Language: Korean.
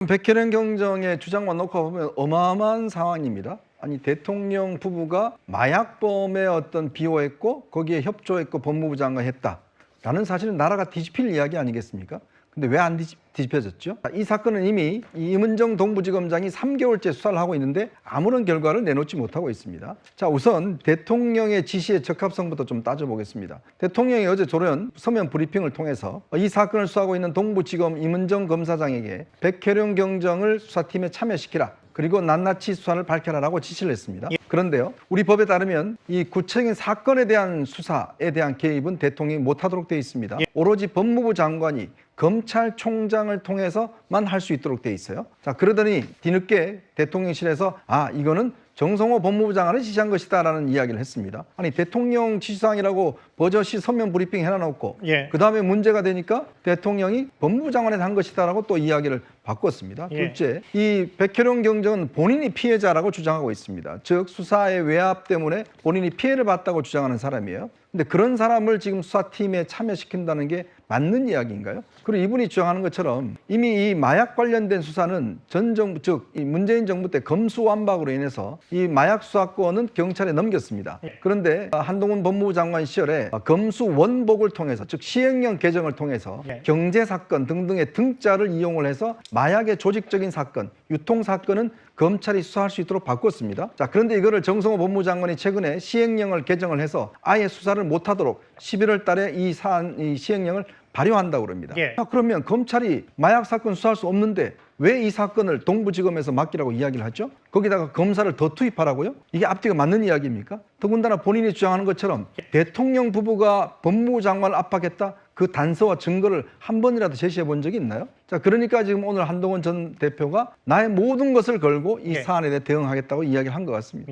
백혜련 경정의 주장만 놓고 보면 어마어마한 상황입니다. 아니 대통령 부부가 마약범에 어떤 비호했고 거기에 협조했고 법무부 장관 했다라는 사실은 나라가 뒤집힐 이야기 아니겠습니까? 근데 왜 안 뒤집혀졌죠? 이 사건은 이미 임은정 동부지검장이 3개월째 수사를 하고 있는데 아무런 결과를 내놓지 못하고 있습니다. 자, 우선 대통령의 지시의 적합성부터 좀 따져보겠습니다. 대통령이 어제 조련 서면 브리핑을 통해서 이 사건을 수사하고 있는 동부지검 임은정 검사장에게 백혜련 경정을 수사팀에 참여시키라. 그리고 낱낱이 수사를 밝혀라라고 지시를 했습니다. 그런데요, 우리 법에 따르면 이 구체적인 사건에 대한 수사에 대한 개입은 대통령이 못하도록 되어 있습니다. 오로지 법무부 장관이 검찰총장을 통해서만 할 수 있도록 되어 있어요. 자, 그러더니 뒤늦게 대통령실에서 이거는 정성호 법무부 장관이 지시한 것이다라는 이야기를 했습니다. 아니 대통령 지시사항이라고 버젓이 서면 브리핑 해놔놓고 그 다음에 문제가 되니까 대통령이 법무부 장관이 한 것이다라고 또 이야기를 바꿨습니다. 둘째, 이 백혜련 경정은 본인이 피해자라고 주장하고 있습니다. 즉 수사의 외압 때문에 본인이 피해를 봤다고 주장하는 사람이에요. 근데 그런 사람을 지금 수사팀에 참여시킨다는 게 맞는 이야기인가요? 그리고 이분이 주장하는 것처럼 이미 이 마약 관련된 수사는 전 정부, 즉 이 문재인 정부 때 검수완박으로 인해서 이 마약 수사권은 경찰에 넘겼습니다. 그런데 한동훈 법무부 장관 시절에 검수원복을 통해서, 즉 시행령 개정을 통해서 경제사건 등등의 등자를 이용을 해서 마약의 조직적인 사건, 유통사건은 검찰이 수사할 수 있도록 바꿨습니다. 자, 그런데 이거를 정성호 법무부 장관이 최근에 시행령을 개정을 해서 아예 수사를 못하도록 11월 달에 이 시행령을 발효한다고 그럽니다. 그러면 검찰이 마약 사건 수사할 수 없는데 왜 이 사건을 동부지검에서 맡기라고 이야기를 하죠? 거기다가 검사를 더 투입하라고요? 이게 앞뒤가 맞는 이야기입니까? 더군다나 본인이 주장하는 것처럼 대통령 부부가 법무부 장관을 압박했다? 그 단서와 증거를 한 번이라도 제시해 본 적이 있나요? 자, 그러니까 지금 오늘 한동훈 전 대표가 나의 모든 것을 걸고 이 사안에 대해 대응하겠다고 이야기를 한 것 같습니다.